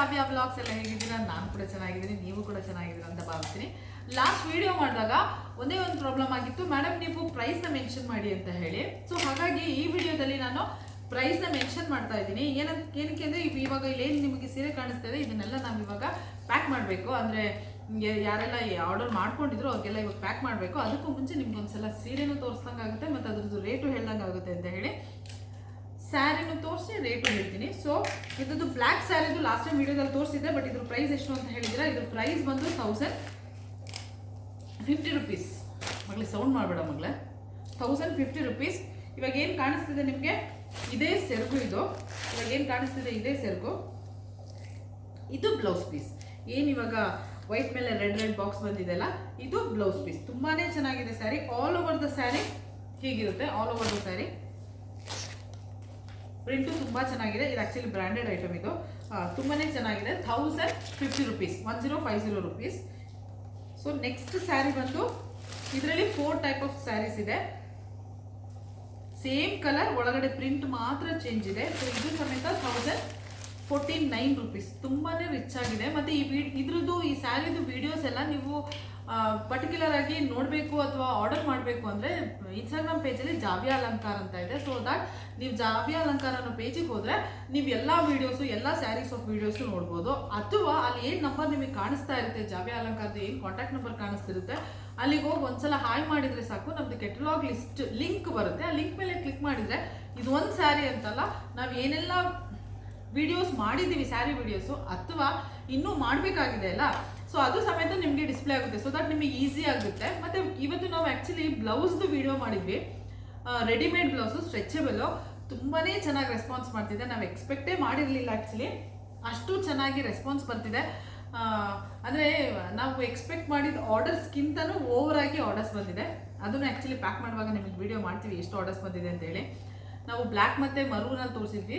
ಕಾವ್ಯ vlogs ಎಲ್ಲ ಹೇಗಿದ್ದೀರಾ? ನಾನು ಕೂಡ ಚೆನ್ನಾಗಿದ್ದೀನಿ, ನೀವು ಕೂಡ ಚೆನ್ನಾಗಿದ್ದೀರಾ ಅಂತ ಭಾವಿಸ್ತೀನಿ. ಲಾಸ್ಟ್ ವಿಡಿಯೋ ಮಾಡಿದಾಗ ಒಂದೇ ಒಂದು ಪ್ರಾಬ್ಲಮ್ ಆಗಿತ್ತು, ಮೇಡಮ್ ನೀವು ಪ್ರೈಸ್ನ ಮೆನ್ಷನ್ ಮಾಡಿ ಅಂತ ಹೇಳಿ. ಸೊ ಹಾಗಾಗಿ ಈ ವಿಡಿಯೋದಲ್ಲಿ ನಾನು ಪ್ರೈಸ್ನ ಮೆನ್ಷನ್ ಮಾಡ್ತಾ ಇದ್ದೀನಿ. ಏನಕ್ಕೆ ಅಂದರೆ ಇವಾಗ ಇಲ್ಲೇನು ನಿಮಗೆ ಸೀರೆ ಕಾಣಿಸ್ತಾ ಇದೆ ಇದನ್ನೆಲ್ಲ ನಾವು ಇವಾಗ ಪ್ಯಾಕ್ ಮಾಡಬೇಕು. ಅಂದರೆ ಯಾರೆಲ್ಲ ಆರ್ಡರ್ ಮಾಡ್ಕೊಂಡಿದ್ರು ಅವ್ರಿಗೆಲ್ಲ ಇವಾಗ ಪ್ಯಾಕ್ ಮಾಡಬೇಕು. ಅದಕ್ಕೂ ಮುಂಚೆ ನಿಮ್ಗೊಂದ್ಸಲ ಸೀರೆನೂ ತೋರಿಸ್ದಂಗೆ ಆಗುತ್ತೆ ಮತ್ತು ಅದ್ರದ್ದು ರೇಟು ಹೇಳ್ದಂಗೆ ಆಗುತ್ತೆ ಅಂತ ಹೇಳಿ ಸ್ಯಾರಿನೂ ತೋರಿಸಿ ರೇಟು ಹೇಳ್ತೀನಿ. ಸೊ ಇದ್ರದ್ದು ಬ್ಲ್ಯಾಕ್ ಸ್ಯಾರಿದು ಲಾಸ್ಟ್ ಟೈಮ್ ವಿಡಿಯೋದಲ್ಲಿ ತೋರಿಸಿದ್ದೆ, ಬಟ್ ಇದ್ರ ಪ್ರೈಸ್ ಎಷ್ಟು ಅಂತ ಹೇಳಿದ್ರೆ ಇದ್ರ ಪ್ರೈಸ್ ಬಂದು 1050 rupees. ಮಗಳೇ ಸೌಂಡ್ ಮಾಡಬೇಡ ಮಗಳೇ. 1050 rupees. ಇವಾಗ ಏನು ಕಾಣಿಸ್ತಿದೆ ನಿಮಗೆ ಇದೇ ಸೆರಗು. ಇವಾಗ ಏನು ಕಾಣಿಸ್ತಿದೆ ಇದೇ ಸೆರಗು. ಇದು ಬ್ಲೌಸ್ ಪೀಸ್. ಏನು ಇವಾಗ ವೈಟ್ ಮೇಲೆ ರೆಡ್ ಬಾಕ್ಸ್ ಬಂದಿದೆಲ್ಲ ಇದು ಬ್ಲೌಸ್ ಪೀಸ್. ತುಂಬಾ ಚೆನ್ನಾಗಿದೆ sari. All over the sari ಹೀಗಿರುತ್ತೆ. All over the sari print ತುಂಬ ಚೆನ್ನಾಗಿದೆ. ಇದು ಆ್ಯಕ್ಚುಲಿ ಬ್ರ್ಯಾಂಡೆಡ್ ಐಟಮ್. ಇದು ತುಂಬಾ ಚೆನ್ನಾಗಿದೆ. 1050 rupees, 1050 rupees. So next sari ಬಂದು ಇದರಲ್ಲಿ 4 ಟೈಪ್ ಆಫ್ ಸ್ಯಾರೀಸ್ ಇದೆ. ಸೇಮ್ ಕಲರ್, ಒಳಗಡೆ ಪ್ರಿಂಟ್ ಮಾತ್ರ ಚೇಂಜ್ ಇದೆ. ಸೊ ಇದು ಸಮೇತ 1049 rupees. ತುಂಬಾ ರಿಚ್ ಆಗಿದೆ. ಮತ್ತು ಇದ್ರದ್ದು ಈ ಸ್ಯಾರಿದು ವಿಡಿಯೋಸ್ ಎಲ್ಲ ನೀವು ಪರ್ಟಿಕ್ಯುಲರ್ ಆಗಿ ನೋಡಬೇಕು ಅಥವಾ ಆರ್ಡರ್ ಮಾಡಬೇಕು ಅಂದರೆ ಇನ್ಸ್ಟಾಗ್ರಾಮ್ ಪೇಜಲ್ಲಿ ಜಾವ್ಯ ಅಲಂಕಾರ ಅಂತ ಇದೆ. ಸೊ ದಟ್ ನೀವು ಜಾವ್ಯ ಅಲಂಕಾರ ಅನ್ನೋ ಪೇಜಿಗೆ ಹೋದರೆ ನೀವು ಎಲ್ಲ ವೀಡಿಯೋಸು, ಎಲ್ಲ ಸ್ಯಾರೀಸ್ ಆಫ್ ವೀಡಿಯೋಸು ನೋಡ್ಬೋದು. ಅಥವಾ ಅಲ್ಲಿ ಏನು ನಂಬರ್ ನಿಮಗೆ ಕಾಣಿಸ್ತಾ ಇರುತ್ತೆ, ಜಾವ್ಯ ಅಲಂಕಾರದ ಏನು ಕಾಂಟ್ಯಾಕ್ಟ್ ನಂಬರ್ ಕಾಣಿಸ್ತಿರುತ್ತೆ, ಅಲ್ಲಿಗೆ ಹೋಗಿ ಒಂದ್ಸಲ ಹಾಯ್ ಮಾಡಿದರೆ ಸಾಕು, ನಮ್ಮದು ಕೆಟಲಾಗ್ ಲಿಸ್ಟ್ ಲಿಂಕ್ ಬರುತ್ತೆ. ಆ ಲಿಂಕ್ ಮೇಲೆ ಕ್ಲಿಕ್ ಮಾಡಿದರೆ ಇದು ಒಂದು ಸ್ಯಾರಿ ಅಂತಲ್ಲ, ನಾವು ಏನೆಲ್ಲ ವಿಡಿಯೋಸ್ ಮಾಡಿದ್ದೀವಿ ಸ್ಯಾರಿ ವಿಡಿಯೋಸು ಅಥವಾ ಇನ್ನೂ ಮಾಡಬೇಕಾಗಿದೆ ಅಲ್ಲ, ಸೊ ಅದು ಸಮೇತ ನಿಮಗೆ ಡಿಸ್ಪ್ಲೇ ಆಗುತ್ತೆ. ಸೊ ದಟ್ ನಿಮಗೆ ಈಸಿ ಆಗುತ್ತೆ. ಮತ್ತು ಇವತ್ತು ನಾವು ಆ್ಯಕ್ಚುಲಿ ಬ್ಲೌಸ್ದು ವಿಡಿಯೋ ಮಾಡಿದ್ವಿ. ರೆಡಿಮೇಡ್ ಬ್ಲೌಸು ಸ್ಟ್ರೆಚಬಲು ತುಂಬಾ ಚೆನ್ನಾಗಿ ರೆಸ್ಪಾನ್ಸ್ ಮಾಡ್ತಿದೆ. ನಾವು ಎಕ್ಸ್ಪೆಕ್ಟೇ ಮಾಡಿರಲಿಲ್ಲ ಆ್ಯಕ್ಚುಲಿ, ಅಷ್ಟು ಚೆನ್ನಾಗಿ ರೆಸ್ಪಾನ್ಸ್ ಬರ್ತಿದೆ. ಅಂದರೆ ನಾವು ಎಕ್ಸ್ಪೆಕ್ಟ್ ಮಾಡಿದ ಆರ್ಡರ್ಸ್ಗಿಂತನೂ ಓವರಾಗಿ ಆರ್ಡರ್ಸ್ ಬಂದಿದೆ. ಅದನ್ನು ಆ್ಯಕ್ಚುಲಿ ಪ್ಯಾಕ್ ಮಾಡುವಾಗ ನಿಮಗೆ ವಿಡಿಯೋ ಮಾಡ್ತೀವಿ ಎಷ್ಟು ಆರ್ಡರ್ಸ್ ಬಂದಿದೆ ಅಂತೇಳಿ. ನಾವು ಬ್ಲ್ಯಾಕ್ ಮತ್ತು ಮರೂನಲ್ಲಿ ತೋರಿಸಿದ್ವಿ.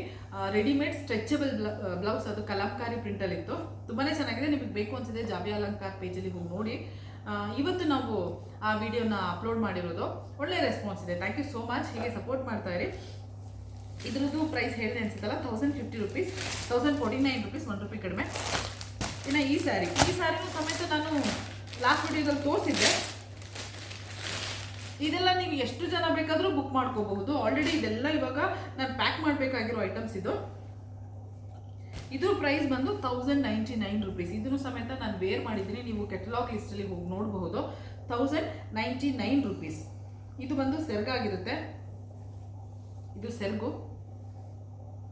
ರೆಡಿಮೇಡ್ ಸ್ಟ್ರೆಚಬಲ್ ಬ್ಲೌಸ್, ಅದು ಕಲಂಕಾರಿ ಪ್ರಿಂಟಲ್ಲಿತ್ತು. ತುಂಬಾ ಚೆನ್ನಾಗಿದೆ. ನಿಮಗೆ ಬೇಕು ಅನಿಸಿದೆ ಜಾವ್ಯ ಅಲಂಕಾರ ಪೇಜಲ್ಲಿ ಹೋಗಿ ನೋಡಿ. ಇವತ್ತು ನಾವು ಆ ವಿಡಿಯೋನ ಅಪ್ಲೋಡ್ ಮಾಡಿರೋದು. ಒಳ್ಳೆ ರೆಸ್ಪಾನ್ಸ್ ಇದೆ. Thank you so much. ಹೀಗೆ ಸಪೋರ್ಟ್ ಮಾಡ್ತಾ ಇರಿ. ಇದ್ರದ್ದು ಪ್ರೈಸ್ ಹೇಳಿದೆ ಅನ್ಸುತ್ತಲ್ಲ, 1050 rupees, 1049 rupees, 1 ರೂಪಾಯಿ ಕಡಿಮೆ. ಇನ್ನು ಈ ಸ್ಯಾರಿನೂ ಸಮೇತ ನಾನು ಲಾಸ್ಟ್ ವಿಡಿಯೋದಲ್ಲಿ ತೋರಿಸಿದ್ದೆ. ಇದೆಲ್ಲ ನೀವು ಎಷ್ಟು ಜನ ಬೇಕಾದರೂ ಬುಕ್ ಮಾಡ್ಕೋಬಹುದು. ಆಲ್ರೆಡಿ ಇದೆಲ್ಲ ಇವಾಗ ನಾನು ಪ್ಯಾಕ್ ಮಾಡಬೇಕಾಗಿರೋ ಐಟಮ್ಸ್ ಇದು. ಇದ್ರ ಪ್ರೈಸ್ ಬಂದು 1099 rupees. ಇದನ್ನು ಸಮೇತ ನಾನು ವೇರ್ ಮಾಡಿದ್ದೀನಿ. ನೀವು ಕೆಟಲಾಗ್ ಲಿಸ್ಟಲ್ಲಿ ಹೋಗಿ ನೋಡಬಹುದು. 1099 rupees. ಇದು ಬಂದು ಸೆರಗಾಗಿರುತ್ತೆ. ಇದು ಸೆರಗು,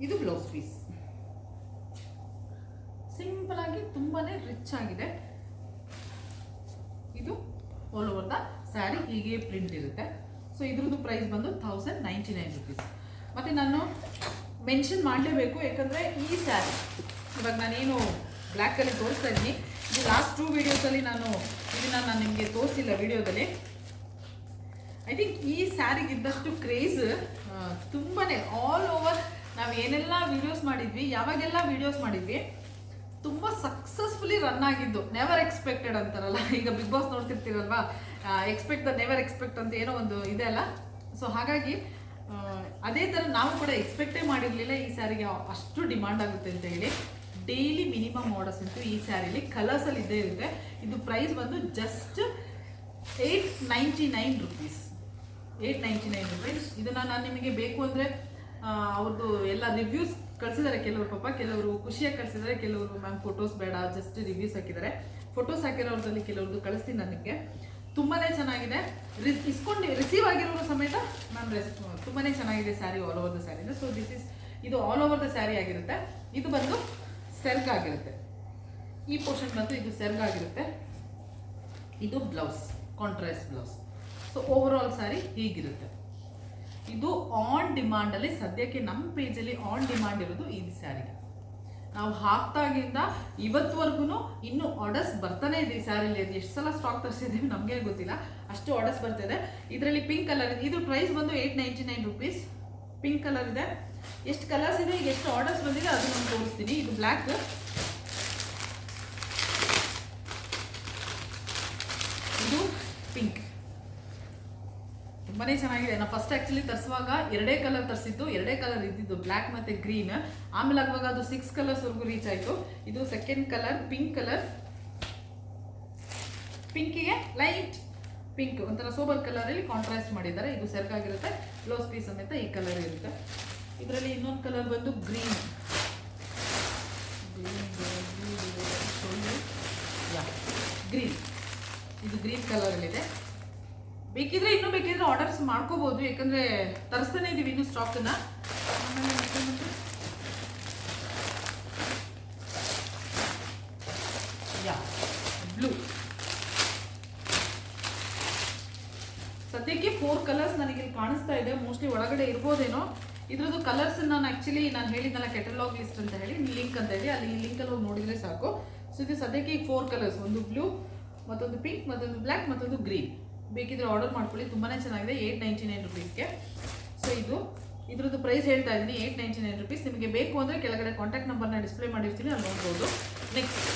ಇದು ಬ್ಲೌಸ್ ಪೀಸ್. ಸಿಂಪಲ್ ಆಗಿ ತುಂಬಾ ರಿಚ್ ಆಗಿದೆ. ಇದು ಆಲ್ ಓವರ್ ದ ಸ್ಯಾರಿ ಹೀಗೆ ಪ್ರಿಂಟ್ ಇರುತ್ತೆ. ಸೊ ಇದ್ರದ್ದು ಪ್ರೈಸ್ ಬಂದು 1099 rupees. ಮತ್ತು ನಾನು ಮೆನ್ಷನ್ ಮಾಡಲೇಬೇಕು, ಯಾಕಂದರೆ ಈ ಸ್ಯಾರಿ ಇವಾಗ ನಾನೇನು ಬ್ಲ್ಯಾಕಲ್ಲಿ ತೋರಿಸ್ತಾ ಇದ್ದೀನಿ, ಇದು ಲಾಸ್ಟ್ 2 ವೀಡಿಯೋಸಲ್ಲಿ ನಾನು ನಿಮಗೆ ತೋರಿಸಿಲ್ಲ ವಿಡಿಯೋದಲ್ಲಿ. ಐ ಥಿಂಕ್ ಈ ಸ್ಯಾರಿಗಿದ್ದಷ್ಟು ಕ್ರೇಜ್ ತುಂಬಾ ಆಲ್ ಓವರ್ ನಾವು ಏನೆಲ್ಲ ವೀಡಿಯೋಸ್ ಮಾಡಿದ್ವಿ, ಯಾವಾಗೆಲ್ಲ ವೀಡಿಯೋಸ್ ಮಾಡಿದ್ವಿ, ತುಂಬ ಸಕ್ಸಸ್ಫುಲಿ ರನ್ ಆಗಿದ್ದು. ನೆವರ್ ಎಕ್ಸ್ಪೆಕ್ಟೆಡ್ ಅಂತಾರಲ್ಲ, ಈಗ ಬಿಗ್ ಬಾಸ್ ನೋಡ್ತಿರ್ತೀರಲ್ವಾ, ಎಕ್ಸ್ಪೆಕ್ಟ್ ದ ನೆವರ್ ಎಕ್ಸ್ಪೆಕ್ಟ್ ಅಂತ ಏನೋ ಒಂದು ಇದೆ ಅಲ್ಲ. ಸೊ ಹಾಗಾಗಿ ಅದೇ ಥರ ನಾವು ಕೂಡ ಎಕ್ಸ್ಪೆಕ್ಟೇ ಮಾಡಿರಲಿಲ್ಲ ಈ ಸ್ಯಾರಿಗೆ ಅಷ್ಟು ಡಿಮಾಂಡ್ ಆಗುತ್ತೆ ಅಂತ ಹೇಳಿ. ಡೈಲಿ ಮಿನಿಮಮ್ ಆರ್ಡರ್ಸ್ ಅಂತೂ ಈ ಸ್ಯಾರಿಲಿ ಕಲರ್ಸಲ್ಲಿ ಇದ್ದೇ ಇರುತ್ತೆ. ಇದು ಪ್ರೈಸ್ ಬಂದು ಜಸ್ಟ್ 899 rupees. 899 rupees. ಇದನ್ನು ನಾನು ನಿಮಗೆ ಬೇಕು ಅಂದರೆ ಅವ್ರದ್ದು ಎಲ್ಲ ರಿವ್ಯೂಸ್ ಕಳಿಸಿದ್ದಾರೆ. ಕೆಲವರು ಖುಷಿಯಾಗಿ ಕಳಿಸಿದ್ದಾರೆ, ಕೆಲವರು ಮ್ಯಾಮ್ ಫೋಟೋಸ್ ಬೇಡ ಜಸ್ಟ್ ರಿವ್ಯೂಸ್ ಹಾಕಿದ್ದಾರೆ. ಫೋಟೋಸ್ ಹಾಕಿರೋದ್ರಲ್ಲಿ ಕೆಲವ್ರದ್ದು ಕಳಿಸ್ತೀನಿ ನಾನು ನಿಮಗೆ. ತುಂಬಾ ಚೆನ್ನಾಗಿದೆ. ರಿಸೀವ್ ಆಗಿರೋರು ಸಮೇತ ಮ್ಯಾಮ್ ತುಂಬಾ ಚೆನ್ನಾಗಿದೆ sari, all over the sari. So ಇದು ಆಲ್ ಓವರ್ ದ ಸ್ಯಾರಿ ಆಗಿರುತ್ತೆ. ಇದು ಬಂದು ಸೆರಗಾಗಿರುತ್ತೆ. ಈ ಪೋರ್ಷನ್ ಬಂದು ಇದು ಸೆರಗಾಗಿರುತ್ತೆ. ಇದು blouse, contrast blouse. So over all sari ಹೀಗಿರುತ್ತೆ. ಇದು ಆನ್ ಡಿಮಾಂಡಲ್ಲಿ ಸದ್ಯಕ್ಕೆ ನಮ್ಮ ಪೇಜಲ್ಲಿ ಆನ್ ಡಿಮಾಂಡ್ ಇರೋದು ಈ ಸ್ಯಾರಿಗೆ. ನಾವು ಹಾಕ್ದಾಗಿಂದ ಇವತ್ತುವರೆಗೂ ಇನ್ನೂ ಆರ್ಡರ್ಸ್ ಬರ್ತಾನೆ ಇದೆ ಈ ಸ್ಯಾರಿಲಿ. ಅದು ಎಷ್ಟು ಸಲ ಸ್ಟಾಕ್ ತರಿಸಿದ್ದೀವಿ ನಮಗೆ ಗೊತ್ತಿಲ್ಲ, ಅಷ್ಟು ಆರ್ಡರ್ಸ್ ಬರ್ತಿದೆ. ಇದರಲ್ಲಿ ಪಿಂಕ್ ಕಲರ್ ಇದೆ. ಇದು ಪ್ರೈಸ್ ಬಂದು 899 rupees. ಪಿಂಕ್ ಕಲರ್ ಇದೆ. ಎಷ್ಟು ಕಲರ್ಸ್ ಇದೆ, ಈಗ ಎಷ್ಟು ಆರ್ಡರ್ಸ್ ಬಂದಿದೆ ಅದು ನಾನು ತೋರಿಸ್ತೀನಿ. ಇದು ಬ್ಲ್ಯಾಕ್, ಇದು ಪಿಂಕ್. ತುಂಬಾ ಚೆನ್ನಾಗಿದೆ. ನಾನು ಫಸ್ಟ್ ಆ್ಯಕ್ಚುಲಿ ತರಿಸುವಾಗ 2 ಕಲರ್ ತರಿಸಿದ್ದು, 2 ಕಲರ್ ಇದ್ದಿದ್ದು, ಬ್ಲ್ಯಾಕ್ ಮತ್ತು ಗ್ರೀನ್. ಆಮೇಲೆ ಆಗುವಾಗ ಅದು 6 ಕಲರ್ಸ್ವರೆಗೂ ರೀಚ್ ಆಯಿತು. ಇದು ಸೆಕೆಂಡ್ ಕಲರ್, ಪಿಂಕ್ ಕಲರ್. ಪಿಂಕಿಗೆ ಲೈಟ್ ಪಿಂಕ್ ಒಂಥರ ಸೋಬರ್ ಕಲರಲ್ಲಿ ಕಾಂಟ್ರಾಸ್ಟ್ ಮಾಡಿದ್ದಾರೆ. ಇದು ಸೆರ್ಗಾಗಿರುತ್ತೆ, ಬ್ಲೌಸ್ ಪೀಸ್ ಸಮೇತ ಈ ಕಲರ್ ಇರುತ್ತೆ. ಇದರಲ್ಲಿ ಇನ್ನೊಂದು ಕಲರ್ ಬಂದು ಗ್ರೀನ್. ಗ್ರೀನ್, ಇದು ಗ್ರೀನ್ ಕಲರಲ್ಲಿದೆ. ಬೇಕಿದ್ರೆ ಇನ್ನೂ ಬೇಕಿದ್ರೆ ಆರ್ಡರ್ಸ್ ಮಾಡ್ಕೋಬಹುದು, ಯಾಕಂದ್ರೆ ತರಿಸ್ತಾನೆ ಇದೀವಿ ಇನ್ನೂ ಸ್ಟಾಕನ್ನ. ಬ್ಲೂ, ಸದ್ಯಕ್ಕೆ 4 ಕಲರ್ಸ್ ನನಗೆ ಕಾಣಿಸ್ತಾ ಇದೆ. ಮೋಸ್ಟ್ಲಿ ಒಳಗಡೆ ಇರ್ಬೋದೇನೋ. ಇದ್ರದ್ದು ಕಲರ್ಸ್ ನಾನು ಹೇಳಿದ್ನಲ್ಲ ಕೆಟಲಾಗ್ ಲಿಸ್ಟ್ ಅಂತ ಹೇಳಿ, ಲಿಂಕ್ ಅಂತ ಇದೆ, ಅಲ್ಲಿ ಲಿಂಕಲ್ಲಿ ಹೋಗಿ ನೋಡಿದ್ರೆ ಸಾಕು. ಸೊ ಇದು ಸದ್ಯಕ್ಕೆ ಈಗ 4 ಕಲರ್ಸ್, ಒಂದು ಬ್ಲೂ, ಮತ್ತೊಂದು ಪಿಂಕ್, ಮತ್ತೊಂದು ಬ್ಲ್ಯಾಕ್, ಮತ್ತೊಂದು ಗ್ರೀನ್. ಬೇಕಿದ್ರೆ ಆರ್ಡರ್ ಮಾಡ್ಕೊಳ್ಳಿ, ತುಂಬಾ ಚೆನ್ನಾಗಿದೆ. 899 ರುಪೀಸ್ಗೆ. ಸೊ ಇದ್ರದ್ದು ಪ್ರೈಸ್ ಹೇಳ್ತಾ ಇದ್ದೀನಿ, 899 ರುಪೀಸ್. ನಿಮಗೆ ಬೇಕು ಅಂದರೆ ಕೆಳಗಡೆ ಕಾಂಟ್ಯಾಕ್ಟ್ ನಂಬರ್ನ ಡಿಸ್ಪ್ಲೇ ಮಾಡಿರ್ತೀನಿ, ಅಲ್ಲಿ ನೋಡ್ಬೋದು. ನೆಕ್ಸ್ಟ್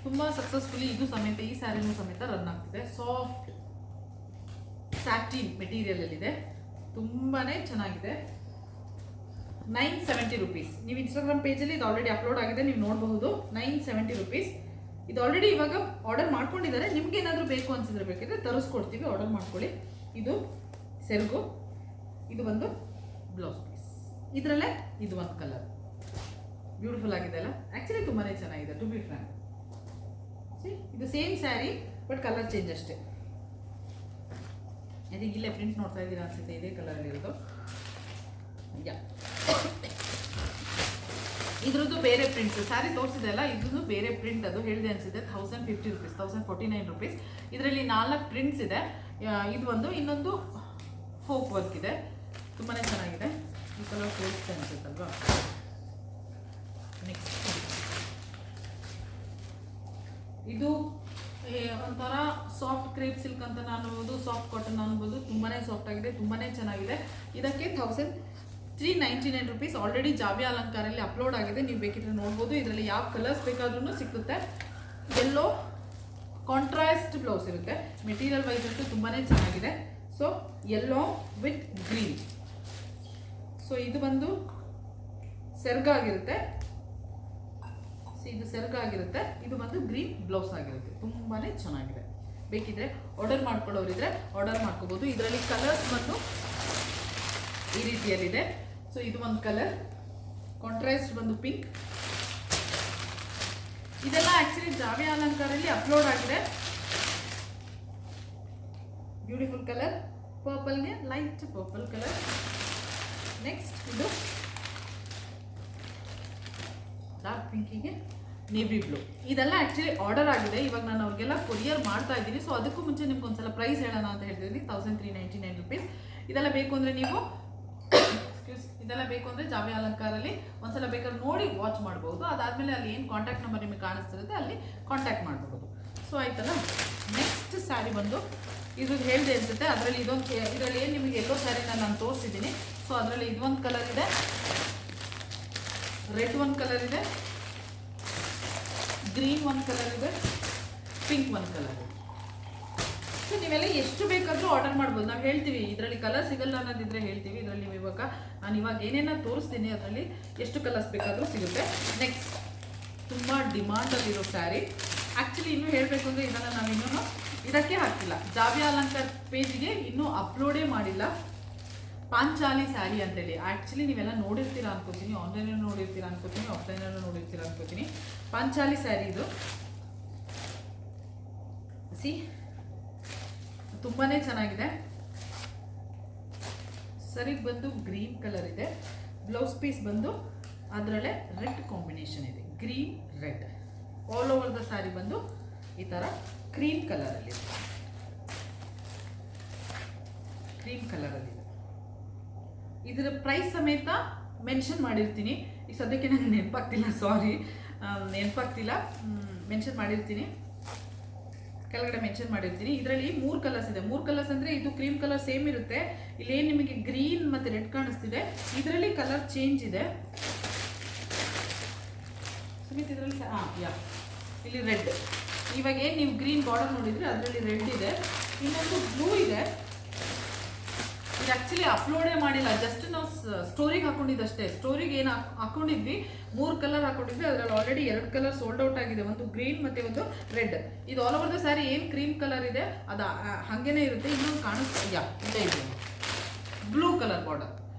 ತುಂಬ ಸಕ್ಸಸ್ಫುಲಿ ಇದು ಸಮೇತ, ಈ ಸ್ಯಾರಿನೂ ಸಮೇತ ರನ್ ಆಗ್ತಿದೆ. ಸಾಫ್ಟ್ ಸ್ಯಾಟಿನ್ ಮೆಟೀರಿಯಲಲ್ಲಿದೆ, ತುಂಬಾ ಚೆನ್ನಾಗಿದೆ. 970 ರುಪೀಸ್. ನೀವು ಇನ್ಸ್ಟಾಗ್ರಾಮ್ ಪೇಜಲ್ಲಿ ಇದು ಆಲ್ರೆಡಿ ಅಪ್ಲೋಡ್ ಆಗಿದೆ, ನೀವು ನೋಡಬಹುದು. 970 ರುಪೀಸ್. ಇದು ಆಲ್ರೆಡಿ ಇವಾಗ ಆರ್ಡರ್ ಮಾಡ್ಕೊಂಡಿದ್ದಾರೆ. ನಿಮ್ಗೆ ಏನಾದರೂ ಬೇಕು ಅನ್ಸಿದ್ರೆ ಬೇಕಿದ್ರೆ ತರಿಸ್ಕೊಡ್ತೀವಿ, ಆರ್ಡರ್ ಮಾಡ್ಕೊಳ್ಳಿ. ಇದು ಸೆರಗು, ಇದು ಒಂದು ಬ್ಲೌಸ್ ಪೀಸ್. ಇದರಲ್ಲೇ ಇದು ಒಂದು ಕಲರ್ ಬ್ಯೂಟಿಫುಲ್ ಆಗಿದೆ ಅಲ್ಲ. ಆ್ಯಕ್ಚುಲಿ ತುಂಬಾ ಚೆನ್ನಾಗಿದೆ, ಟು ಬಿ ಫ್ರ್ಯಾಂಕ್. ಇದು same sari but colour change ಅಷ್ಟೇ. ಅದಕ್ಕೆ ಇಲ್ಲೇ ಪ್ರಿಂಟ್ ನೋಡ್ತಾ ಇದ್ದೀರಾ ಅನ್ಸುತ್ತೆ, ಇದೇ ಕಲರ್ ಇರೋದು. ಇದ್ರದ್ದು ಬೇರೆ ಪ್ರಿಂಟ್ಸ್, ಸ್ಯಾರಿ ತೋರಿಸಿದೆ ಅಲ್ಲ, ಇದ್ರದ್ದು ಬೇರೆ ಪ್ರಿಂಟ್. ಅದು ಹೇಳಿದೆ ಅನ್ಸಿದೆ. 1050 ರುಪೀಸ್, 1049 ರುಪೀಸ್. ಇದರಲ್ಲಿ 4 ಪ್ರಿಂಟ್ಸ್ ಇದೆ. ಇದು ಒಂದು, ಇನ್ನೊಂದು ಫೋಕ್ ವರ್ಕ್ ಇದೆ, ತುಂಬಾ ಚೆನ್ನಾಗಿದೆ. ಈ ಕಲರ್ ತೋರಿಸ್ತೆ ಅನ್ಸುತ್ತಲ್ವಾ. ನೆಕ್ಸ್ಟ್ ಇದು ಒಂಥರ ಸಾಫ್ಟ್ ಕ್ರೇಪ್ ಸಿಲ್ಕ್ ಅಂತ ಅನ್ಬೋದು, ಸಾಫ್ಟ್ ಕಾಟನ್ ಅನ್ಬೋದು. ತುಂಬಾ ಸಾಫ್ಟ್ ಆಗಿದೆ, ತುಂಬಾ ಚೆನ್ನಾಗಿದೆ. ಇದಕ್ಕೆ 1399 ರುಪೀಸ್. ಆಲ್ರೆಡಿ ಜಾವ್ಯ ಅಲಂಕಾರಲ್ಲಿ ಅಪ್ಲೋಡ್ ಆಗಿದೆ, ನೀವು ಬೇಕಿದ್ರೆ ನೋಡ್ಬೋದು. ಇದರಲ್ಲಿ ಯಾವ ಕಲರ್ಸ್ ಬೇಕಾದ್ರೂ ಸಿಕ್ಕುತ್ತೆ. ಎಲ್ಲೋ ಕಾಂಟ್ರಾಸ್ಟ್ ಬ್ಲೌಸ್ ಇರುತ್ತೆ. ಮೆಟೀರಿಯಲ್ ವೈಸ್ ಅಂತೂ ತುಂಬಾ ಚೆನ್ನಾಗಿದೆ. So yellow with green. So ಇದು ಬಂದು ಸೆರ್ಗಾಗಿರುತ್ತೆ. ಇದು ಸೆರ್ಗಾಗಿರುತ್ತೆ. ಇದು ಬಂದು ಗ್ರೀನ್ ಬ್ಲೌಸ್ ಆಗಿರುತ್ತೆ. ತುಂಬಾ ಚೆನ್ನಾಗಿದೆ. ಬೇಕಿದ್ರೆ ಆರ್ಡರ್ ಮಾಡ್ಕೊಳ್ಳೋರಿದ್ರೆ ಆರ್ಡರ್ ಮಾಡ್ಕೋಬೋದು. ಇದರಲ್ಲಿ ಕಲರ್ಸ್ ಬಂದು ಈ ರೀತಿಯಲ್ಲಿದೆ. ಸೊ ಇದು ಒಂದು ಕಲರ್, ಕಾಂಟ್ರಾಸ್ಟ್ ಬಂದು ಪಿಂಕ್. ಇದೆಲ್ಲ ಆಕ್ಚುಲಿ ಜಾವ್ಯ ಅಲಂಕಾರಲ್ಲಿ ಅಪ್ಲೋಡ್ ಆಗಿದೆ. ಬ್ಯೂಟಿಫುಲ್ ಕಲರ್, ಪರ್ಪಲ್ಗೆ ಲೈಟ್ ಪರ್ಪಲ್ ಕಲರ್. ನೆಕ್ಸ್ಟ್ ಇದು ಡಾರ್ಕ್ ಪಿಂಕಿಗೆ ನೇವಿ ಬ್ಲೂ. ಇದೆಲ್ಲ ಆ್ಯಕ್ಚುಲಿ ಆರ್ಡರ್ ಆಗಿದೆ. ಇವಾಗ ನಾನು ಅವ್ರಿಗೆಲ್ಲ ಕೊರಿಯರ್ ಮಾಡ್ತಾ ಇದ್ದೀನಿ. ಸೊ ಅದಕ್ಕೂ ಮುಂಚೆ ನಿಮ್ಗೆ ಒಂದ್ಸಲ ಪ್ರೈಸ್ ಹೇಳೋಣ ಅಂತ ಹೇಳ್ತಿದ್ದೀನಿ. 1399 ರುಪೀಸ್. ಇದೆಲ್ಲ ಬೇಕು ಅಂದರೆ ನೀವು ಇದೆಲ್ಲ ಬೇಕು ಅಂದರೆ ಜಾವ್ಯ ಅಲಂಕಾರಲ್ಲಿ ಒಂದ್ಸಲ ಬೇಕಾದ್ರೆ ನೋಡಿ ವಾಚ್ ಮಾಡ್ಬೋದು. ಅದಾದಮೇಲೆ ಅಲ್ಲಿ ಏನು ಕಾಂಟ್ಯಾಕ್ಟ್ ನಂಬರ್ ನಿಮಗೆ ಕಾಣಿಸ್ತಿರುತ್ತೆ, ಅಲ್ಲಿ ಕಾಂಟ್ಯಾಕ್ಟ್ ಮಾಡ್ಬೋದು. ಸೊ ಆಯ್ತಲ್ಲ. ನೆಕ್ಸ್ಟ್ ಸ್ಯಾರಿ ಬಂದು ಇದ್ರದ್ದು ಹೇಳಿದೆ ಅನ್ಸುತ್ತೆ. ಅದರಲ್ಲಿ ಇದರಲ್ಲಿ ಏನು ನಿಮಗೆ ಎಲ್ಲೋ ಸ್ಯಾರಿನ ನಾನು ತೋರಿಸಿದ್ದೀನಿ. ಸೊ ಅದರಲ್ಲಿ ಇದೊಂದು ಕಲರ್ ಇದೆ, ರೆಡ್ ಒಂದು ಕಲರ್ ಇದೆ, ಗ್ರೀನ್ ಒಂದು ಕಲರ್ ಇದೆ, ಪಿಂಕ್ ಒಂದು ಕಲರ್ ಇದೆ. ಸೊ ನೀವೆಲ್ಲ ಎಷ್ಟು ಬೇಕಾದರೂ ಆರ್ಡರ್ ಮಾಡ್ಬೋದು. ನಾವು ಹೇಳ್ತೀವಿ ಇದರಲ್ಲಿ ಕಲರ್ ಸಿಗಲ್ಲ ಅನ್ನೋದಿದ್ರೆ ಹೇಳ್ತೀವಿ. ಇದರಲ್ಲಿ ನಾನು ಇವಾಗ ಏನೇನೋ ತೋರಿಸ್ತೀನಿ, ಅದರಲ್ಲಿ ಎಷ್ಟು ಕಲರ್ಸ್ ಬೇಕಾದರೂ ಸಿಗುತ್ತೆ. ನೆಕ್ಸ್ಟ್ ತುಂಬ ಡಿಮಾಂಡಲ್ಲಿರೋ ಸ್ಯಾರಿ. ಆ್ಯಕ್ಚುಲಿ ಇನ್ನೂ ಹೇಳಬೇಕು ಅಂದರೆ ಇದನ್ನು ನಾವು ಇನ್ನೂ ಇದಕ್ಕೆ ಹಾಕಿಲ್ಲ, ಜಾವ್ಯ ಅಲಂಕಾರ ಪೇಜಿಗೆ ಇನ್ನೂ ಅಪ್ಲೋಡೇ ಮಾಡಿಲ್ಲ. ಪಾಂಚಾಲಿ ಸ್ಯಾರಿ ಅಂತೇಳಿ ಆ್ಯಕ್ಚುಲಿ ನೀವೆಲ್ಲ ನೋಡಿರ್ತೀರಾ ಅನ್ಕೋತೀನಿ. ಆನ್ಲೈನಲ್ಲಿ ನೋಡಿರ್ತೀರಾ ಅನ್ಕೋತೀನಿ, ಆಫ್ಲೈನಲ್ಲೂ ನೋಡಿರ್ತೀರಾ ಅನ್ಕೋತೀನಿ. ಪಾಂಚಾಲಿ ಸ್ಯಾರಿ ಇದು. ತುಂಬಾ ಚೆನ್ನಾಗಿದೆ. ಸರಿಗೆ ಬಂದು ಗ್ರೀನ್ ಕಲರ್ ಇದೆ. ಬ್ಲೌಸ್ ಪೀಸ್ ಬಂದು ಅದರಲ್ಲೇ ರೆಡ್ ಕಾಂಬಿನೇಷನ್ ಇದೆ, green red. All over the sari ಬಂದು ಈ ಥರ ಕ್ರೀಮ್ ಕಲರಲ್ಲಿದೆ. ಕ್ರೀಮ್ ಕಲರಲ್ಲಿದೆ. ಇದರ ಪ್ರೈಸ್ ಸಮೇತ ಮೆನ್ಷನ್ ಮಾಡಿರ್ತೀನಿ. ಈಗ ಸದ್ಯಕ್ಕೆ ನನಗೆ ನೆನಪಾಗ್ತಿಲ್ಲ, ಸಾರಿ, ನೆನಪಾಗ್ತಿಲ್ಲ. ಮೆನ್ಷನ್ ಮಾಡಿರ್ತೀನಿ, ಕೆಳಗಡೆ ಮೆನ್ಷನ್ ಮಾಡಿರ್ತೀನಿ. ಇದರಲ್ಲಿ 3 ಕಲರ್ಸ್ ಇದೆ. 3 ಕಲರ್ಸ್ ಅಂದರೆ ಇದು ಕ್ರೀಮ್ ಕಲರ್ ಸೇಮ್ ಇರುತ್ತೆ. ಇಲ್ಲೇನು ನಿಮಗೆ ಗ್ರೀನ್ ಮತ್ತು ರೆಡ್ ಕಾಣಿಸ್ತಿದೆ, ಇದರಲ್ಲಿ ಕಲರ್ ಚೇಂಜ್ ಇದೆ. ಸುಮಿತ್ ಇದರಲ್ಲಿ ಇಲ್ಲಿ ರೆಡ್. ಇವಾಗ ಏನು ನೀವು ಗ್ರೀನ್ ಬಾರ್ಡರ್ ನೋಡಿದರೆ ಅದರಲ್ಲಿ ರೆಡ್ ಇದೆ. ಇನ್ನೊಂದು ಬ್ಲೂ ಇದೆ. ಇದು ಆ್ಯಕ್ಚುಲಿ ಅಪ್ಲೋಡೇ ಮಾಡಿಲ್ಲ, ಜಸ್ಟ್ ನಾವು ಸ್ಟೋರಿಗೆ ಹಾಕೊಂಡಿದ್ದಷ್ಟೇ. ಸ್ಟೋರಿಗೆ ಏನು ಹಾಕೊಂಡಿದ್ವಿ, 3 ಕಲರ್ ಹಾಕೊಂಡಿದ್ವಿ, ಅದರಲ್ಲಿ ಆಲ್ರೆಡಿ 2 ಕಲರ್ ಸೋಲ್ಡ್ ಔಟ್ ಆಗಿದೆ, ಒಂದು ಗ್ರೀನ್ ಮತ್ತು ಒಂದು ರೆಡ್. ಇದು ಆಲ್ ಓವರ್ ದ ಸ್ಯಾರಿ ಏನು ಕ್ರೀಮ್ ಕಲರ್ ಇದೆ ಅದು ಹಾಗೇನೇ ಇರುತ್ತೆ. ಇನ್ನೊಂದು ಕಾಣಿಸ್ತಾ ಇಲ್ಲೇ ಇದೆ ಬ್ಲೂ ಕಲರ್ ಬಾರ್ಡರ್.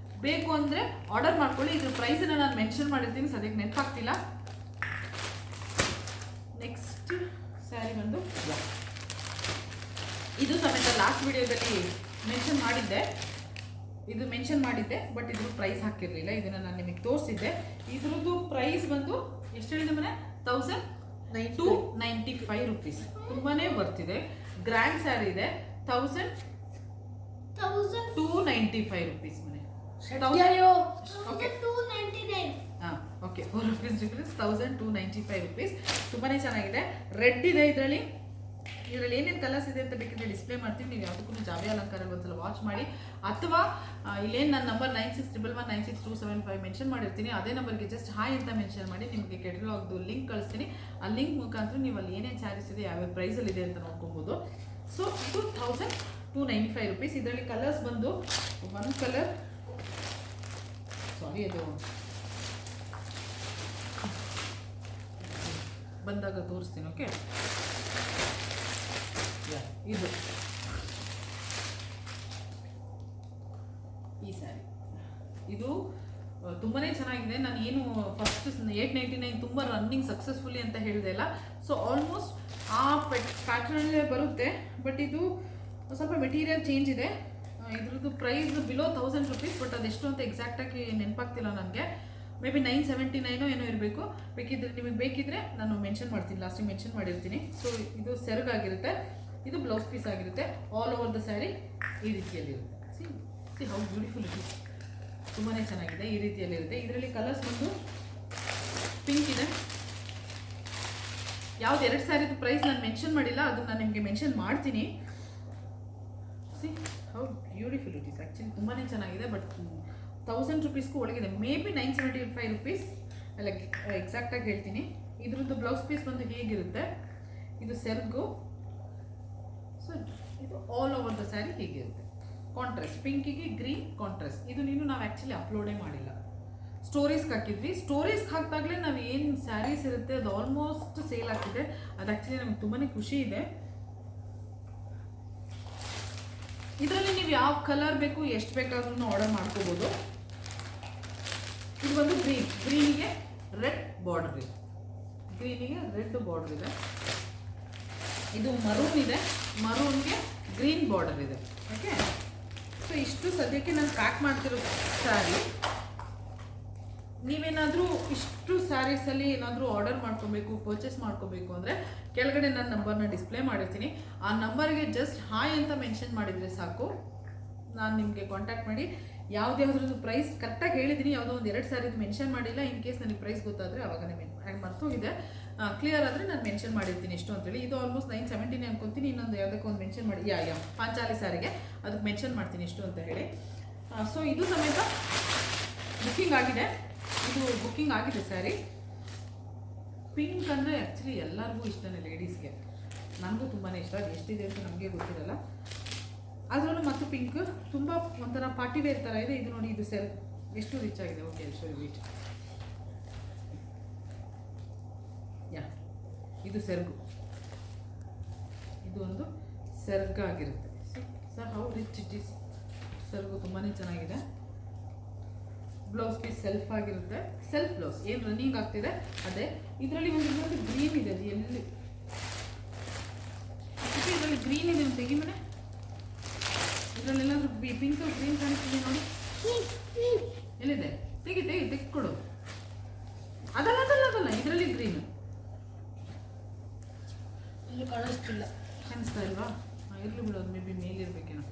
ಬೇಕು ಅಂದರೆ ಆರ್ಡರ್ ಮಾಡ್ಕೊಳ್ಳಿ. ಇದ್ರ ಪ್ರೈಸನ್ನು ನಾನು ಮೆನ್ಷನ್ ಮಾಡಿರ್ತೀನಿ, ಸದ್ಯಕ್ಕೆ ನೆನಪಾಗ್ತಿಲ್ಲ. ನೆಕ್ಸ್ಟ್ ಸ್ಯಾರಿ ಬಂದು ಇದು ಸಮೇತ ಲಾಸ್ಟ್ ವಿಡಿಯೋದಲ್ಲಿ ಮೆನ್ಷನ್ ಮಾಡಿದ್ದೆ, ಬಟ್ ಇದ್ರ ಪ್ರೈಸ್ ಹಾಕಿರಲಿಲ್ಲ. ಇದನ್ನು ನಾನು ನಿಮಗೆ ತೋರಿಸಿದ್ದೆ. ಇದ್ರದ್ದು ಪ್ರೈಸ್ ಬಂದು ಎಷ್ಟು ಹೇಳಿದೆ ಮನೆ, 1295 ರುಪೀಸ್. ತುಂಬಾ ಬರ್ತಿದೆ. ಗ್ರ್ಯಾಂಡ್ ಸ್ಯಾರಿ ಇದೆ. 1295 ರುಪೀಸ್ ಮನೆ. Okay 4 rupees difference. 1295 ರುಪೀಸ್. ತುಂಬಾ ಚೆನ್ನಾಗಿದೆ. ರೆಡ್ ಇದೆ ಇದರಲ್ಲಿ ಏನೇನು ಕಲರ್ಸ್ ಇದೆ ಅಂತ ಬೇಕಿದ್ರೆ ಡಿಸ್ಪ್ಲೇ ಮಾಡ್ತೀನಿ. ನೀವು ಯಾವುದಕ್ಕೂ ಜಾಬಿ ಅಲಂಕಾರಲ್ಲಿ ಒಂದ್ಸಲ ವಾಚ್ ಮಾಡಿ, ಅಥವಾ ಇಲ್ಲೇನು ನನ್ನ ನಂಬರ್ 9611962275 ಮೆನ್ಷನ್ ಮಾಡಿರ್ತೀನಿ. ಅದೇ ನಂಬರ್ಗೆ ಜಸ್ಟ್ ಹಾಯ್ ಅಂತ ಮೆನ್ಷನ್ ಮಾಡಿ ನಿಮಗೆ ಕೆಟಲಾಗ್ದು ಲಿಂಕ್ ಕಳಿಸ್ತೀನಿ. ಆ ಲಿಂಕ್ ಮುಖಾಂತರ ನೀವು ಅಲ್ಲಿ ಏನೇನು ಸ್ಯಾರೀಸ್ ಇದೆ, ಯಾವ್ಯಾವ ಪ್ರೈಸಲ್ಲಿ ಇದೆ ಅಂತ ನೋಡ್ಕೊಬೋದು. ಸೊ ಇದು 1295 ರುಪೀಸ್. ಇದರಲ್ಲಿ ಕಲರ್ಸ್ ಬಂದು ಒಂದು ಕಲರ್, ಸಾರಿ ಅದು ಬಂದಾಗ ತೋರಿಸ್ತೀನಿ. ಓಕೆ, ಇದು ಈ ಸ್ಯಾರಿ ಇದು ತುಂಬಾ ಚೆನ್ನಾಗಿದೆ. ನಾನು ಏನು ಫಸ್ಟ್ 899 ತುಂಬ ರನ್ನಿಂಗ್ ಸಕ್ಸಸ್ಫುಲಿ ಅಂತ ಹೇಳಿದೆ ಅಲ್ಲ, ಸೊ ಆಲ್ಮೋಸ್ಟ್ ಆ ಪ್ಯಾಟ್ರನಲ್ಲೇ ಬರುತ್ತೆ. ಬಟ್ ಇದು ಸ್ವಲ್ಪ ಮೆಟೀರಿಯಲ್ ಚೇಂಜ್ ಇದೆ. ಇದ್ರದ್ದು ಪ್ರೈಸ್ ಬಿಲೋ 1000 ರುಪೀಸ್, ಬಟ್ ಅದೆಷ್ಟು ಅಂತ ಎಕ್ಸಾಕ್ಟಾಗಿ ನೆನಪಾಗ್ತಿಲ್ಲ ನನಗೆ. ಮೇ ಬಿ 979 ಏನೋ ಇರಬೇಕು. ನಿಮಗೆ ಬೇಕಿದ್ರೆ ನಾನು ಮೆನ್ಷನ್ ಮಾಡ್ತೀನಿ, ಲಾಸ್ಟಿಗೆ ಮೆನ್ಷನ್ ಮಾಡಿರ್ತೀನಿ. ಸೊ ಇದು ಸೆರಗಾಗಿರುತ್ತೆ, ಇದು ಬ್ಲೌಸ್ ಪೀಸ್ ಆಗಿರುತ್ತೆ. ಆಲ್ ಓವರ್ ದ ಸ್ಯಾರಿ ಈ ರೀತಿಯಲ್ಲಿರುತ್ತೆ. See how beautiful it is. ತುಂಬಾ ಚೆನ್ನಾಗಿದೆ. ಈ ರೀತಿಯಲ್ಲಿರುತ್ತೆ. ಇದರಲ್ಲಿ ಕಲರ್ಸ್ ಬಂದು ಪಿಂಕ್ ಇದೆ. ಯಾವ್ದು 2 ಸ್ಯಾರಿದು ಪ್ರೈಸ್ ನಾನು ಮೆನ್ಷನ್ ಮಾಡಿಲ್ಲ, ಅದನ್ನು ನಾನು ನಿಮಗೆ ಮೆನ್ಷನ್ ಮಾಡ್ತೀನಿ. See how beautiful it is. Actually ತುಂಬಾ ಚೆನ್ನಾಗಿದೆ. ಬಟ್ 1000 ರುಪೀಸ್ಗೂ ಒಳಗಿದೆ. ಮೇ ಬಿ 975 ರುಪೀಸ್ ಅಲ್ಲ, ಎಕ್ಸಾಕ್ಟಾಗಿ ಹೇಳ್ತೀನಿ. ಇದ್ರದ್ದು ಬ್ಲೌಸ್ ಪೀಸ್ ಬಂದು ಹೇಗಿರುತ್ತೆ, ಇದು ಸೆರ್ಗು. ಸೊ ಇದು ಆಲ್ ಓವರ್ ದ ಸ್ಯಾರಿ ಹೀಗಿರುತ್ತೆ. ಕಾಂಟ್ರಾಸ್ಟ್ ಪಿಂಕಿಗೆ ಗ್ರೀನ್ ಕಾಂಟ್ರಾಸ್ಟ್. ಇದು ನಾವು ಆ್ಯಕ್ಚುಲಿ ಅಪ್ಲೋಡೇ ಮಾಡಿಲ್ಲ, ಸ್ಟೋರೀಸ್ಗೆ ಹಾಕಿದ್ವಿ. ಸ್ಟೋರೀಸ್ಗೆ ಹಾಕಿದಾಗಲೇ ನಾವು ಏನು ಸ್ಯಾರೀಸ್ ಇರುತ್ತೆ ಅದು ಆಲ್ಮೋಸ್ಟ್ ಸೇಲ್ ಆಗ್ತಿದೆ. ಅದು ಆ್ಯಕ್ಚುಲಿ ನಮ್ಗೆ ತುಂಬಾ ಖುಷಿ ಇದೆ. ಇದರಲ್ಲಿ ನೀವು ಯಾವ ಕಲರ್ ಬೇಕು, ಎಷ್ಟು ಬೇಕಾದ್ರೂ ಆರ್ಡರ್ ಮಾಡ್ಕೋಬೋದು. ಇದು ಒಂದು ಗ್ರೀನಿಗೆ ರೆಡ್ ಬಾರ್ಡರ್ ಇದೆ. ಇದು ಮರೂನ್ ಇದೆ, ಮರೂನ್ಗೆ ಗ್ರೀನ್ ಬಾರ್ಡರ್ ಇದೆ. ಓಕೆ, ಸೊ ಇಷ್ಟು ಸದ್ಯಕ್ಕೆ ನಾನು ಪ್ಯಾಕ್ ಮಾಡ್ತಿರೋ ಸ್ಯಾರಿ. ನೀವೇನಾದರೂ ಇಷ್ಟು ಸ್ಯಾರೀಸಲ್ಲಿ ಏನಾದರೂ ಆರ್ಡರ್ ಮಾಡ್ಕೋಬೇಕು, ಪರ್ಚೇಸ್ ಮಾಡ್ಕೋಬೇಕು ಅಂದರೆ ಕೆಳಗಡೆ ನನ್ನ ನಂಬರ್ನ ಡಿಸ್ಪ್ಲೇ ಮಾಡಿರ್ತೀನಿ. ಆ ನಂಬರ್ಗೆ ಜಸ್ಟ್ ಹಾಯ್ ಅಂತ ಮೆನ್ಷನ್ ಮಾಡಿದರೆ ಸಾಕು, ನಾನು ನಿಮಗೆ ಕಾಂಟ್ಯಾಕ್ಟ್ ಮಾಡಿ ಯಾವುದ್ಯಾವ್ದ್ರದ್ದು ಪ್ರೈಸ್ ಕರೆಕ್ಟಾಗಿ ಹೇಳಿದ್ದೀನಿ. ಯಾವುದೋ ಒಂದು 2 ಸ್ಯಾರಿದು ಮೆನ್ಷನ್ ಮಾಡಿಲ್ಲ. ಇನ್ ಕೇಸ್ ನನಗೆ ಪ್ರೈಸ್ ಗೊತ್ತಾದರೆ ಅವಾಗನೇ ಮರ್ತೋಗಿದೆ. ಕ್ಲಿಯರ್ ಆದರೆ ನಾನು ಮೆನ್ಷನ್ ಮಾಡಿರ್ತೀನಿ ಎಷ್ಟು ಅಂತೇಳಿ. ಇದು ಆಲ್ಮೋಸ್ಟ್ 970 ಅನ್ಕೊತೀನಿ. ಇನ್ನೊಂದು ಯಾವುದಕ್ಕೂ ಒಂದು ಮೆನ್ಷನ್ ಮಾಡಿ, ಪಾಂಚಾಲಿ ಸ್ಯಾರಿಗೆ ಅದಕ್ಕೆ ಮೆನ್ಷನ್ ಮಾಡ್ತೀನಿ ಎಷ್ಟು ಅಂತ ಹೇಳಿ. ಸೊ ಇದು ಸಮೇತ ಬುಕ್ಕಿಂಗ್ ಆಗಿದೆ. ಇದು ಬುಕ್ಕಿಂಗ್ ಆಗಿದೆ ಸ್ಯಾರಿ. ಪಿಂಕ್ ಅಂದರೆ ಆ್ಯಕ್ಚುಲಿ ಎಲ್ಲರಿಗೂ ಇಷ್ಟನೇ, ಲೇಡೀಸ್ಗೆ. ನನಗೂ ತುಂಬಾ ಇಷ್ಟ. ಅದು ಎಷ್ಟಿದೆ ಅಂತ ನಮಗೆ ಗೊತ್ತಿರಲ್ಲ. ಅದರಲ್ಲೂ ಮತ್ತು ಪಿಂಕ್ ತುಂಬ ಒಂಥರ ಪಾರ್ಟಿ ವೇರ್ ಥರ ಇದೆ. ಇದು ನೋಡಿ, ಇದು ಎಷ್ಟು ರಿಚ್ ಆಗಿದೆ. ಓಕೆ, ವೀಟ್ ಇದು ಸೆರ್ಗು. ಇದು ಒಂದು ಸೆರ್ಗಾಗಿರುತ್ತೆ. Sir how rich it is. ಸೆರ್ಗು ತುಂಬಾ ಚೆನ್ನಾಗಿದೆ. ಬ್ಲೌಸ್ ಪೀಸ್ ಸೆಲ್ಫ್ ಆಗಿರುತ್ತೆ. ಸೆಲ್ಫ್ ಬ್ಲೌಸ್ ಏನು ರನ್ನಿಂಗ್ ಆಗ್ತಿದೆ ಅದೇ. ಇದರಲ್ಲಿ ಒಂದು ಗ್ರೀನ್ ಇದೆ. ಅದು ಎಲ್ಲಿ ಇದರಲ್ಲಿ ಗ್ರೀನ್ ಇದೆ, ತೆಗಿ ಮನೆ. ಇದರಲ್ಲೆಲ್ಲಾದ್ರೂ ಪಿಂಕ್ ಗ್ರೀನ್ ಕಾಣಿಸ್ತಿದೆ ನೋಡಿ, ಎಲ್ಲಿದೆ? ತೆಗೆದುಕೊಡು. ಅದಲ್ಲ, ಇದರಲ್ಲಿ ಗ್ರೀನ್ ಕಾಣಿಸ್ತಾ ಇಲ್ವಾ? ಇರಲಿ ಬಿಡೋದು, ಮೇ ಬಿ ಮೇಲಿರ್ಬೇಕೇನೋ.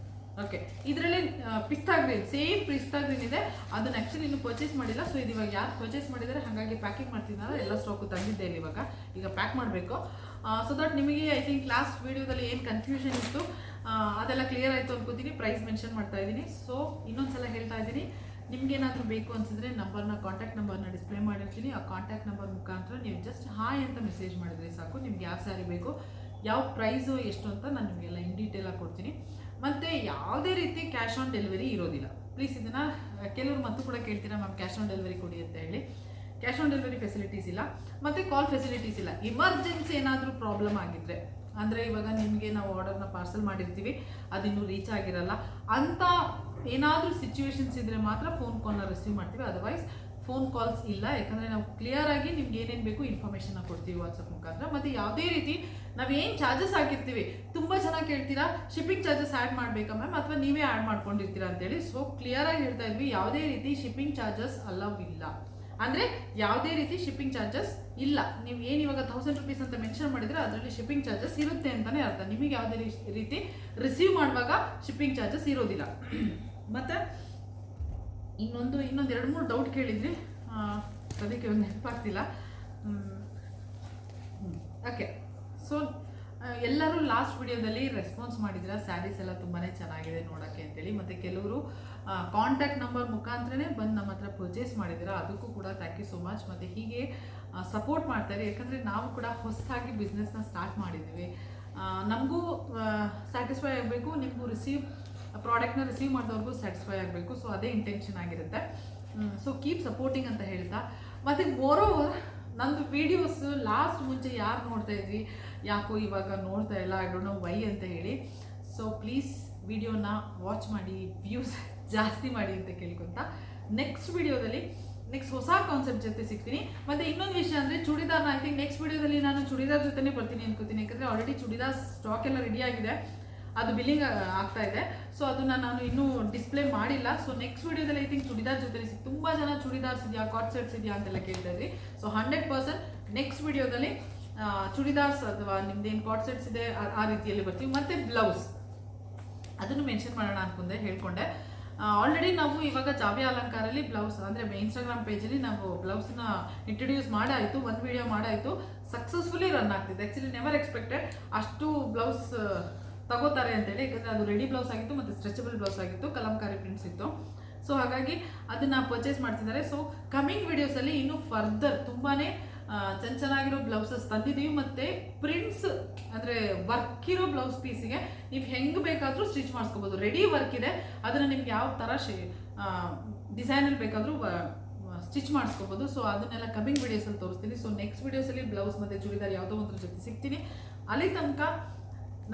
ಓಕೆ, ಇದರಲ್ಲಿ ಪಿಸ್ತಾ ಗ್ರೀನ್, ಸೇಮ್ ಪಿಸ್ತಾ ಗ್ರೀನ್ ಇದೆ. ಅದನ್ನ ಆ್ಯಕ್ಚುಲಿ ಇನ್ನೂ ಪರ್ಚೇಸ್ ಮಾಡಿಲ್ಲ. ಸೊ ಇದು ಇವಾಗ ಯಾರು ಪರ್ಚೇಸ್ ಮಾಡಿದ್ದಾರೆ ಹಾಗಾಗಿ ಪ್ಯಾಕಿಂಗ್ ಮಾಡ್ತಿದ್ದಾರೆ. ಎಲ್ಲ ಸ್ಟಾಕು ತಂದಿದ್ದೆ ಇಲ್ಲಿ. ಈಗ ಪ್ಯಾಕ್ ಮಾಡಬೇಕು. ಸೊ ದಟ್ ನಿಮಗೆ ಐ ಥಿಂಕ್ ಲಾಸ್ಟ್ ವೀಡಿಯೋದಲ್ಲಿ ಏನು ಕನ್ಫ್ಯೂಷನ್ ಇತ್ತು ಅದೆಲ್ಲ ಕ್ಲಿಯರ್ ಆಯಿತು ಅನ್ಕೋತೀನಿ. ಪ್ರೈಸ್ ಮೆನ್ಷನ್ ಮಾಡ್ತಾ ಇದ್ದೀನಿ. ಸೊ ಇನ್ನೊಂದ್ಸಲ ಹೇಳ್ತಾ ಇದ್ದೀನಿ, ನಿಮ್ಗೇನಾದರೂ ಬೇಕು ಅನಿಸಿದ್ರೆ ಕಾಂಟ್ಯಾಕ್ಟ್ ನಂಬರ್ನ ಡಿಸ್ಪ್ಲೇ ಮಾಡಿರ್ತೀನಿ. ಆ ಕಾಂಟ್ಯಾಕ್ಟ್ ನಂಬರ್ ಮುಖಾಂತರ ನೀವು ಜಸ್ಟ್ ಹಾಯ್ ಅಂತ ಮೆಸೇಜ್ ಮಾಡಿದ್ರೆ ಸಾಕು. ನಿಮ್ಗೆ ಯಾವ ಸ್ಯಾರಿ ಬೇಕು, ಯಾವ ಪ್ರೈಸು ಎಷ್ಟು ಅಂತ ನಾನು ನಿಮಗೆಲ್ಲ ಇನ್ ಡೀಟೇಲಾಗಿ ಕೊಡ್ತೀನಿ. ಮತ್ತು ಯಾವುದೇ ರೀತಿ ಕ್ಯಾಶ್ ಆನ್ ಡೆಲಿವರಿ ಇರೋದಿಲ್ಲ. ಪ್ಲೀಸ್ ಇದನ್ನು ಕೆಲವರು ಮತ್ತು ಕೂಡ ಕೇಳ್ತೀರಾ ಮ್ಯಾಮ್ ಕ್ಯಾಶ್ ಆನ್ ಡೆಲಿವರಿ ಕೊಡಿ ಅಂತ ಹೇಳಿ. ಕ್ಯಾಶ್ ಆನ್ ಡೆಲಿವರಿ ಫೆಸಿಲಿಟೀಸ್ ಇಲ್ಲ ಮತ್ತು ಕಾಲ್ ಫೆಸಿಲಿಟೀಸ್ ಇಲ್ಲ. ಎಮರ್ಜೆನ್ಸಿ ಏನಾದರೂ ಪ್ರಾಬ್ಲಮ್ ಆಗಿದ್ದರೆ, ಅಂದರೆ ಇವಾಗ ನಿಮಗೆ ನಾವು ಆರ್ಡರ್ನ ಪಾರ್ಸಲ್ ಮಾಡಿರ್ತೀವಿ, ಅದಿನ್ನೂ ರೀಚ್ ಆಗಿರಲ್ಲ ಅಂತ ಏನಾದರೂ ಸಿಚುವೇಶನ್ಸ್ ಇದ್ದರೆ ಮಾತ್ರ ಫೋನ್ ಕಾಲ್ನ ರಿಸೀವ್ ಮಾಡ್ತೀವಿ. ಅದರ್ವೈಸ್ ಫೋನ್ ಕಾಲ್ಸ್ ಇಲ್ಲ. ಯಾಕಂದರೆ ನಾವು ಕ್ಲಿಯರ್ ಆಗಿ ನಿಮ್ಗೆ ಏನೇನು ಬೇಕು ಇನ್ಫಾರ್ಮೇಷನ್ನ ಕೊಡ್ತೀವಿ ವಾಟ್ಸಪ್ ಮುಖಾಂತರ. ಮತ್ತು ಯಾವುದೇ ರೀತಿ ನಾವೇನು ಚಾರ್ಜಸ್ ಹಾಕಿರ್ತೀವಿ, ತುಂಬ ಜನ ಕೇಳ್ತೀರಾ ಶಿಪ್ಪಿಂಗ್ ಚಾರ್ಜಸ್ ಆ್ಯಡ್ ಮಾಡಬೇಕಾ ಮ್ಯಾಮ್ ಅಥವಾ ನೀವೇ ಆ್ಯಡ್ ಮಾಡ್ಕೊಂಡಿರ್ತೀರಾ ಅಂತೇಳಿ. ಸೊ ಕ್ಲಿಯರಾಗಿ ಹೇಳ್ತಾ ಇದ್ವಿ, ಯಾವುದೇ ರೀತಿ ಶಿಪ್ಪಿಂಗ್ ಚಾರ್ಜಸ್ ಅಲವ್ ಇಲ್ಲ. ಅಂದರೆ ಯಾವುದೇ ರೀತಿ ಶಿಪ್ಪಿಂಗ್ ಚಾರ್ಜಸ್ ಇಲ್ಲ. ನೀವು ಏನು ಇವಾಗ 1000 ರೂಪೀಸ್ ಅಂತ ಮೆನ್ಷನ್ ಮಾಡಿದರೆ ಅದರಲ್ಲಿ ಶಿಪ್ಪಿಂಗ್ ಚಾರ್ಜಸ್ ಇರುತ್ತೆ ಅಂತಲೇ ಅರ್ಥ. ನಿಮಗೆ ಯಾವುದೇ ರೀತಿ ರಿಸೀವ್ ಮಾಡುವಾಗ ಶಿಪ್ಪಿಂಗ್ ಚಾರ್ಜಸ್ ಇರೋದಿಲ್ಲ. ಮತ್ತು ಇನ್ನೊಂದು 2-3 ಡೌಟ್ ಕೇಳಿದ್ರಿ, ಅದಕ್ಕೆ ಒಂದು ನೆನಪಾಗ್ತಿಲ್ಲ. ಓಕೆ, ಸೊ ಎಲ್ಲರೂ ಲಾಸ್ಟ್ ವಿಡಿಯೋದಲ್ಲಿ ರೆಸ್ಪಾನ್ಸ್ ಮಾಡಿದ್ರೆ ಸ್ಯಾರೀಸ್ ಎಲ್ಲ ತುಂಬಾ ಚೆನ್ನಾಗಿದೆ ನೋಡೋಕ್ಕೆ ಅಂತೇಳಿ. ಮತ್ತು ಕೆಲವರು ಕಾಂಟ್ಯಾಕ್ಟ್ ನಂಬರ್ ಮುಖಾಂತರನೇ ಬಂದು ನಮ್ಮ ಹತ್ರ ಪರ್ಚೇಸ್ ಮಾಡಿದ್ದೀರಾ, ಅದಕ್ಕೂ ಕೂಡ ಥ್ಯಾಂಕ್ ಯು ಸೋ ಮಚ್. ಮತ್ತು ಹೀಗೆ ಸಪೋರ್ಟ್ ಮಾಡ್ತಾರೆ. ಯಾಕಂದರೆ ನಾವು ಕೂಡ ಹೊಸದಾಗಿ ಬಿಸ್ನೆಸ್ನ ಸ್ಟಾರ್ಟ್ ಮಾಡಿದ್ದೀವಿ. ನಮಗೂ ಸ್ಯಾಟಿಸ್ಫೈ ಆಗಬೇಕು, ನಿಮಗೂ ಪ್ರಾಡಕ್ಟ್ನ ರಿಸೀವ್ ಮಾಡಿದವ್ರಿಗೂ ಸ್ಯಾಟಿಸ್ಫೈ ಆಗಬೇಕು. ಸೊ ಅದೇ ಇಂಟೆನ್ಷನ್ ಆಗಿರುತ್ತೆ. ಸೊ ಕೀಪ್ ಸಪೋರ್ಟಿಂಗ್ ಅಂತ ಹೇಳ್ತಾ, ಮತ್ತು ಮೋರೋವರ್ ನಂದು ವೀಡಿಯೋಸ್ ಲಾಸ್ಟ್ ಮುಂಚೆ ಯಾರು ನೋಡ್ತಾ ಇದ್ವಿ, ಯಾಕೋ ಇವಾಗ ನೋಡ್ತಾ ಇಲ್ಲ, ಐ ಡೋಂಟ್ ನೋ ವೈ ಅಂತ ಹೇಳಿ. ಸೊ ಪ್ಲೀಸ್ ವಿಡಿಯೋನ ವಾಚ್ ಮಾಡಿ, ವ್ಯೂಸ್ ಜಾಸ್ತಿ ಮಾಡಿ ಅಂತ ಕೇಳ್ಕೊತ ನೆಕ್ಸ್ಟ್ ವಿಡಿಯೋದಲ್ಲಿ ನೆಕ್ಸ್ಟ್ ಹೊಸ ಕಾನ್ಸೆಪ್ಟ್ ಜೊತೆ ಸಿಗ್ತೀನಿ. ಮತ್ತು ಇನ್ನೊಂದು ವಿಷಯ ಅಂದರೆ ಚೂಡಿದಾರ್ನ ಐ ಥಿಂಕ್ ನೆಕ್ಸ್ಟ್ ವಿಡಿಯೋದಲ್ಲಿ ನಾನು ಚೂಡಿದಾರ್ ಜೊತೆನೇ ಬರ್ತೀನಿ ಅನ್ಕೋತೀನಿ. ಯಾಕಂದರೆ ಆಲ್ರೆಡಿ ಚೂಡಿದಾರ್ ಸ್ಟಾಕ್ ಎಲ್ಲ ರೆಡಿ ಆಗಿದೆ, ಅದು ಬಿಲ್ಲಿಂಗ್ ಆಗ್ತಾ ಇದೆ. ಸೊ ಅದನ್ನು ನಾನು ಇನ್ನೂ ಡಿಸ್ಪ್ಲೇ ಮಾಡಿಲ್ಲ. ಸೊ ನೆಕ್ಸ್ಟ್ ವಿಡಿಯೋದಲ್ಲಿ ಐ ಥಿಂಕ್ ಚೂಡಿದಾರ್ ಜೊತೆ ತುಂಬ ಜನ ಚೂಡಿದಾರ್ಸ್ ಇದೆಯಾ, ಕಾಟ್ ಸೆಟ್ಸ್ ಇದೆಯಾ ಅಂತೆಲ್ಲ ಕೇಳ್ತಾ ಇದ್ರಿ. ಸೊ 100% ನೆಕ್ಸ್ಟ್ ವಿಡಿಯೋದಲ್ಲಿ ಚೂಡಿದಾರ್ಸ್ ಅಥವಾ ನಿಮ್ದೇನು ಕಾಟ್ ಸೆಟ್ಸ್ ಇದೆ ಆ ರೀತಿಯಲ್ಲಿ ಬರ್ತೀವಿ. ಮತ್ತು ಬ್ಲೌಸ್ ಅದನ್ನು ಮೆನ್ಷನ್ ಮಾಡೋಣ ಅನ್ಕೊಂಡೆ, ಹೇಳ್ಕೊಂಡೆ. ಆಲ್ರೆಡಿ ನಾವು ಇವಾಗ ಜಾವ್ಯ ಅಲಂಕಾರಲ್ಲಿ ಬ್ಲೌಸ್ ಅಂದರೆ ಇನ್ಸ್ಟಾಗ್ರಾಮ್ ಪೇಜಲ್ಲಿ ನಾವು ಬ್ಲೌಸ್ನ ಇಂಟ್ರೊಡ್ಯೂಸ್ ಮಾಡಾಯಿತು, ಒಂದು ವಿಡಿಯೋ ಮಾಡಾಯಿತು, ಸಕ್ಸಸ್ಫುಲಿ ರನ್ ಆಗ್ತಿದೆ. ಆ್ಯಕ್ಚುಲಿ ನೆವರ್ ಎಕ್ಸ್ಪೆಕ್ಟೆಡ್ ಅಷ್ಟು ಬ್ಲೌಸ್ ತಗೋತಾರೆ ಅಂತೇಳಿ. ಯಾಕಂದರೆ ಅದು ರೆಡಿ ಬ್ಲೌಸ್ ಆಗಿತ್ತು ಮತ್ತು ಸ್ಟ್ರೆಚಬಲ್ ಬ್ಲೌಸ್ ಆಗಿತ್ತು, ಕಲಂಕಾರಿ ಪ್ರಿಂಟ್ಸ್ ಇತ್ತು. ಸೊ ಹಾಗಾಗಿ ಅದನ್ನು ಪರ್ಚೇಸ್ ಮಾಡ್ತಿದ್ದಾರೆ. ಸೊ ಕಮಿಂಗ್ ವಿಡಿಯೋಸಲ್ಲಿ ಇನ್ನೂ ಫರ್ದರ್ ತುಂಬಾ ಚೆನ್ನಾಗಿರೋ ಬ್ಲೌಸಸ್ ತಂದಿದ್ದೀವಿ. ಮತ್ತು ಪ್ರಿಂಟ್ಸ್ ಅಂದರೆ ವರ್ಕ್ ಇರೋ ಬ್ಲೌಸ್ ಪೀಸಿಗೆ ನೀವು ಹೆಂಗೆ ಬೇಕಾದರೂ ಸ್ಟಿಚ್ ಮಾಡಿಸ್ಕೋಬೋದು. ರೆಡಿ ವರ್ಕ್ ಇದೆ, ಅದನ್ನು ನಿಮ್ಗೆ ಯಾವ ಥರ ಡಿಸೈನಲ್ಲಿ ಬೇಕಾದರೂ ಸ್ಟಿಚ್ ಮಾಡಿಸ್ಕೋಬೋದು. ಸೊ ಅದನ್ನೆಲ್ಲ ಕಮಿಂಗ್ ವಿಡಿಯೋಸಲ್ಲಿ ತೋರಿಸ್ತೀನಿ. ಸೊ ನೆಕ್ಸ್ಟ್ ವಿಡಿಯೋಸಲ್ಲಿ ಬ್ಲೌಸ್ ಮತ್ತು ಚೂಡಿದಾರ್ ಯಾವುದೋ ಒಂದ್ರ ಜೊತೆ ಸಿಗ್ತೀನಿ. ಅಲ್ಲಿ ತನಕ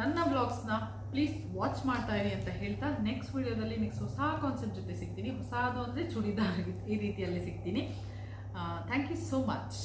ನನ್ನ ಬ್ಲಾಗ್ಸ್ನ ಪ್ಲೀಸ್ ವಾಚ್ ಮಾಡ್ತಾ ಇರಿ ಅಂತ ಹೇಳ್ತಾ ನೆಕ್ಸ್ಟ್ ವಿಡಿಯೋದಲ್ಲಿ ನೆಕ್ಸ್ಟ್ ಹೊಸ ಕಾನ್ಸೆಪ್ಟ್ ಜೊತೆ ಸಿಗ್ತೀನಿ. ಹೊಸದು ಅಂದರೆ ಚೂಡಿದಾರ್ ಈ ರೀತಿಯಲ್ಲಿ ಸಿಗ್ತೀನಿ. Thank you so much.